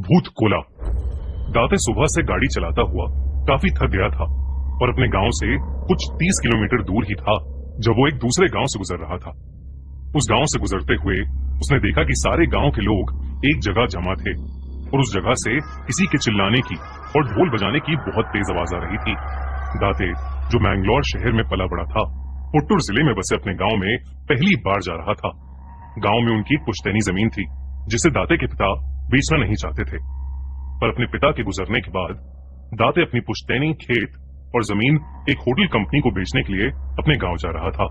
भूत कोला। दाते सुबह से गाड़ी चलाता हुआ काफी थक गया था और अपने गांव से कुछ 30 किलोमीटर दूर ही था जब वो एक दूसरे गांव से गुजर रहा था। उस गांव से गुजरते हुए उसने देखा कि सारे गांव के लोग एक जगह जमा थे और उस जगह से किसी के चिल्लाने की और ढोल बजाने की बहुत तेज आवाज आ रही थी। दाते, जो मैंगलोर शहर में पला बड़ा था, पुट्टूर जिले में बसे अपने गांव में पहली बार जा रहा था। गांव में उनकी पुश्तैनी जमीन थी जिसे दाते के पिता बेचना नहीं चाहते थे, पर अपने पिता के गुजरने के बाद दाते अपनी पुश्तैनी खेत और जमीन एक होटल कंपनी को बेचने के लिए अपने गांव जा रहा था।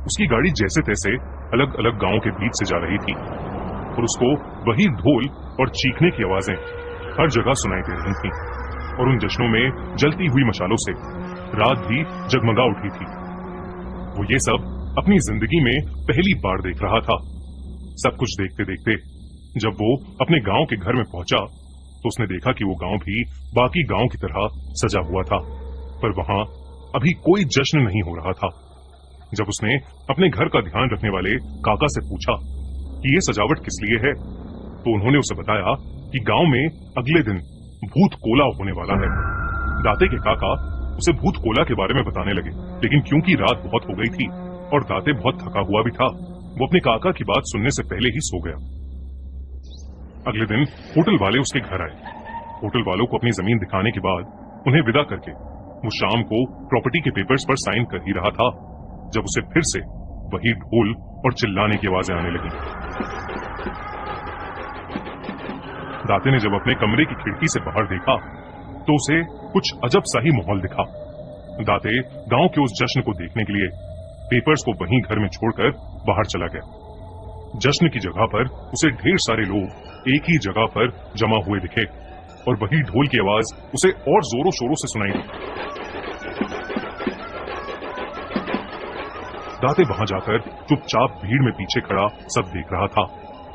उसकी गाड़ी जैसे तैसे अलग अलग गांवों के बीच से जा रही थी और उसको वही ढोल और चीखने की आवाजें हर जगह सुनाई दे रही थीं और उन जश्नों में जलती हुई मशालों से रात भी जगमगा उठी थी। वो ये सब अपनी जिंदगी में पहली बार देख रहा था। सब कुछ देखते देखते जब वो अपने गांव के घर में पहुंचा तो उसने देखा कि वो गांव भी बाकी गांव की तरह सजा हुआ था, पर वहां अभी कोई जश्न नहीं हो रहा था। जब उसने अपने घर का ध्यान रखने वाले काका से पूछा कि ये सजावट किस लिए है, तो उन्होंने उसे बताया कि गांव में अगले दिन भूत कोला होने वाला है। दाते के काका उसे भूत कोला के बारे में बताने लगे, लेकिन क्योंकि रात बहुत हो गई थी और दाते बहुत थका हुआ भी था, वो अपने काका की बात सुनने से पहले ही सो गया। अगले दिन होटल वाले उसके घर आए। होटल वालों को अपनी जमीन दिखाने के बाद उन्हें विदा करके वो शाम को प्रॉपर्टी के पेपर्स पर साइन कर ही रहा था जब उसे फिर से वही ढोल और चिल्लाने की आवाजें आने लगी। दाते ने जब अपने कमरे की खिड़की से बाहर देखा तो उसे कुछ अजब सा ही माहौल दिखा। दाते गांव के उस जश्न को देखने के लिए पेपर्स को वहीं घर में छोड़कर बाहर चला गया। जश्न की जगह पर उसे ढेर सारे लोग एक ही जगह पर जमा हुए दिखे और वही ढोल की आवाज उसे और जोरों शोरों से सुनाई दी। दाते वहां जाकर चुपचाप भीड़ में पीछे खड़ा सब देख रहा था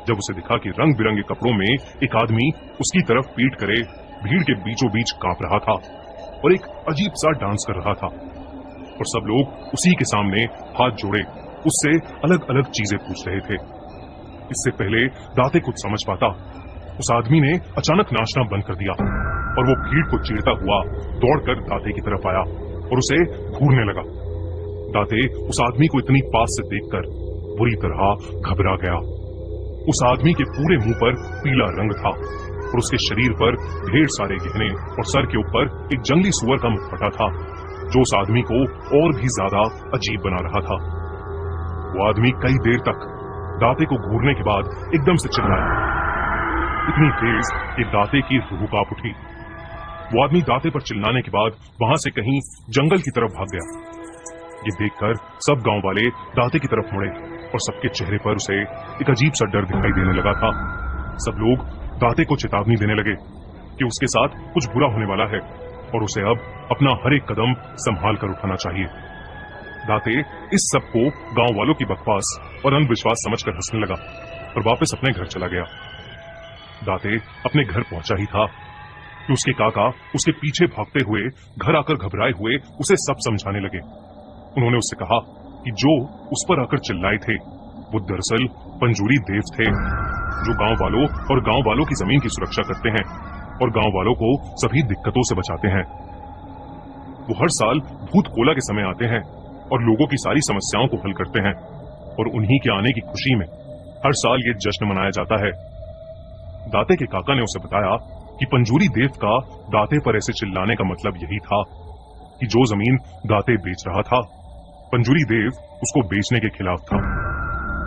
जब उसे दिखा कि रंग बिरंगे कपड़ों में एक आदमी उसकी तरफ पीट करे भीड़ के बीचों बीच कांप रहा था और एक अजीब सा डांस कर रहा था और सब लोग उसी के सामने हाथ जोड़े उससे अलग अलग चीजें पूछ रहे थे। इससे पहले दाते कुछ समझ पाता, उस आदमी ने अचानक नाचना बंद कर दिया और वो भीड़ को चीरता हुआ दौड़कर दाते की तरफ आया और उसे घूरने लगा। दाते उस आदमी को इतनी पास से देखकर बुरी तरह घबरा गया। उस आदमी के पूरे मुंह पर पीला रंग था और उसके शरीर पर ढेर सारे गहने और सर के ऊपर एक जंगली सुअर का मुखौटा था जो उस आदमी को और भी ज्यादा अजीब बना रहा था। वो आदमी कई देर तक दाते को घूरने के बाद एकदम से चिल्लाया, इतनी तेज कि दाते की रूह कांप उठी। वो आदमी दाते पर चिल्लाने के बाद वहां से कहीं जंगल की तरफ भाग गया। ये देखकर सब गांव वाले दाते की तरफ मुड़े और सबके चेहरे पर उसे एक अजीब सा डर दिखाई देने लगा था। सब लोग दाते को चेतावनी देने लगे कि उसके साथ कुछ बुरा होने वाला है और उसे अब अपना हर एक कदम संभाल कर उठाना चाहिए। दाते इस सब को गांव वालों की बकवास और अंधविश्वास समझकर हंसने लगा और वापस अपने घर चला गया। दाते अपने घर पहुंचा ही था कि उसके काका उसके पीछे भागते हुए घर आकर घबराए हुए उसे सब समझाने लगे। उन्होंने उससे कहा कि जो उस पर आकर चिल्लाए थे वो दरअसल पंजूरी देव थे जो गांव वालों और गांव वालों की जमीन की सुरक्षा करते हैं और गांव वालों को सभी दिक्कतों से बचाते हैं। वो हर साल भूत कोला के समय आते हैं और लोगों की सारी समस्याओं को हल करते हैं और उन्हीं के आने की खुशी में हर साल ये जश्न मनाया जाता है। दाते के काका ने उसे बताया कि पंजूरी देव का दाते पर ऐसे चिल्लाने का मतलब यही था कि जो जमीन दाते बेच रहा था पंजूरी देव उसको बेचने के खिलाफ था।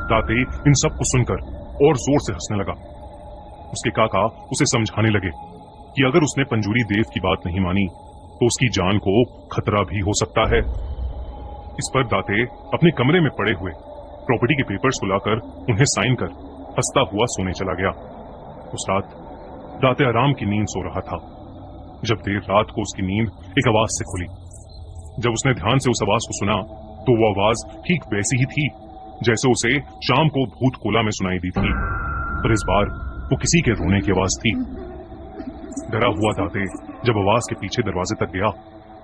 दाते इन सब को सुनकर और जोर से हंसने लगा। उसके काका उसे समझाने लगे कि अगर उसने पंजूरी देव की बात नहीं मानी तो उसकी जान को खतरा भी हो सकता है। इस पर दाते अपने कमरे में पड़े हुए प्रॉपर्टी के पेपर्स को लाकर उन्हें साइन कर हंसता हुआ सोने चला गया। उस रात दाते आराम की नींद सो रहा था जब देर रात को उसकी नींद एक आवाज से खुली। जब उसने ध्यान से उस आवाज को सुना तो वो आवाज ठीक वैसी ही थी जैसे उसे शाम को भूत कोला में सुनाई दी थी, पर इस बार वो किसी के रोने की आवाज थी। डरा हुआ दाते जब आवाज के पीछे दरवाजे तक गया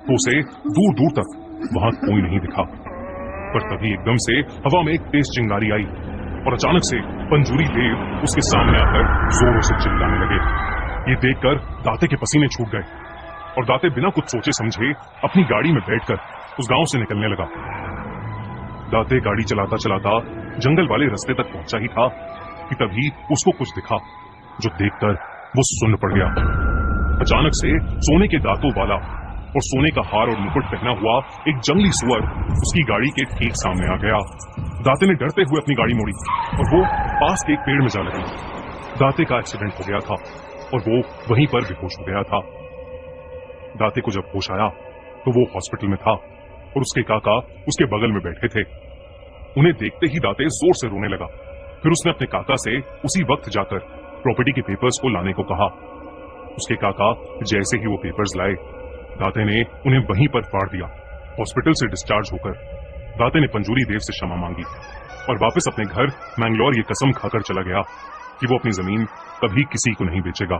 तो उसे दूर दूर तक वहां कोई नहीं दिखा, पर तभी एकदम से हवा में एक तेज चिंगारी आई और अचानक से पंजूरी देव उसके सामने आकर जोरों से चिल्लाने लगे। ये देखकर दाते के पसीने छूट गए और दाते बिना कुछ सोचे समझे अपनी गाड़ी में बैठकर उस गांव से निकलने लगा। दाते गाड़ी चलाता चलाता जंगल वाले रास्ते तक पहुंचा ही था कि तभी उसको कुछ दिखा, जो देखकर वो सुन्न पड़ गया। अचानक से सोने के दांतों वाला और सोने का हार और मुकुट पहना हुआ एक जंगली सुअर उसकी गाड़ी के ठीक सामने आ गया। दाते ने डरते हुए अपनी गाड़ी मोड़ी और वो पास के एक पेड़ में जा लगी। दाते का एक्सीडेंट हो गया था और वो वहीं पर बेहोश हो गया था। दाते को जब होश आया तो वो हॉस्पिटल में था और उसके काका उसके बगल में बैठे थे। उन्हें देखते ही दाते जोर से रोने लगा। फिर उसने अपने काका से उसी वक्त जाकर प्रॉपर्टी के पेपर्स को लाने को कहा। उसके काका जैसे ही वो पेपर्स लाए, दाते ने उन्हें वहीं पर फाड़ दिया। हॉस्पिटल से डिस्चार्ज होकर दाते ने पंजूरी देव से क्षमा मांगी और वापस अपने घर मैंगलोर ये कसम खाकर चला गया कि वो अपनी जमीन कभी किसी को नहीं बेचेगा।